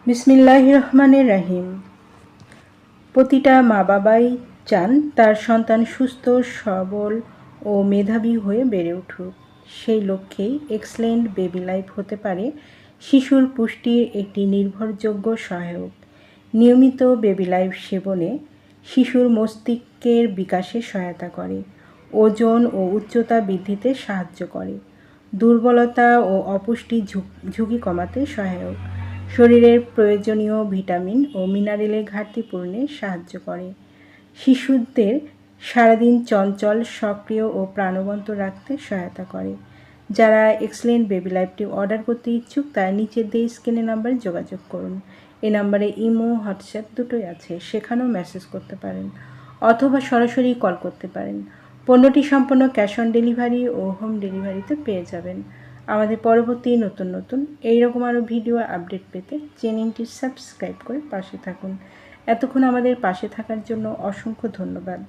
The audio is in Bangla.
বিসমিল্লাহির রহমানির রহিম। প্রতিটা মা বাবাই চান তার সন্তান সুস্থ, সবল ও মেধাবী হয়ে বেড়ে উঠুক। সেই লক্ষ্যেই এক্সেলেন্ট বেবি লাইফ হতে পারে শিশুর পুষ্টির একটি নির্ভরযোগ্য সহায়ক। নিয়মিত বেবি লাইফ সেবনে শিশুর মস্তিষ্কের বিকাশে সহায়তা করে, ওজন ও উচ্চতা বৃদ্ধিতে সাহায্য করে, দুর্বলতা ও অপুষ্টির ঝুঁকি কমাতে সহায়ক, শরীরের প্রয়োজনীয় ভিটামিন ও মিনারেলের ঘাটতি পূরণে সাহায্য করে, শিশুদের সারাদিন চঞ্চল, সক্রিয় ও প্রাণবন্ত রাখতে সহায়তা করে। যারা এক্সেলেন্ট বেবি লাইফটি অর্ডার করতে ইচ্ছুক তারা নিচের দিয়ে স্ক্রিনে নাম্বারে যোগাযোগ করুন। এই নাম্বারে ইমো, হোয়াটসঅ্যাপ দুটোই আছে, সেখানেও মেসেজ করতে পারেন অথবা সরাসরি কল করতে পারেন। পণ্যটি সম্পূর্ণ ক্যাশ অন ডেলিভারি ও হোম ডেলিভারিতে পেয়ে যাবেন। আমাদের পরবর্তী নতুন এইরকম আরও ভিডিও আপডেট পেতে চ্যানেলটি সাবস্ক্রাইব করে পাশে থাকুন। এতক্ষণ আমাদের পাশে থাকার জন্য অসংখ্য ধন্যবাদ।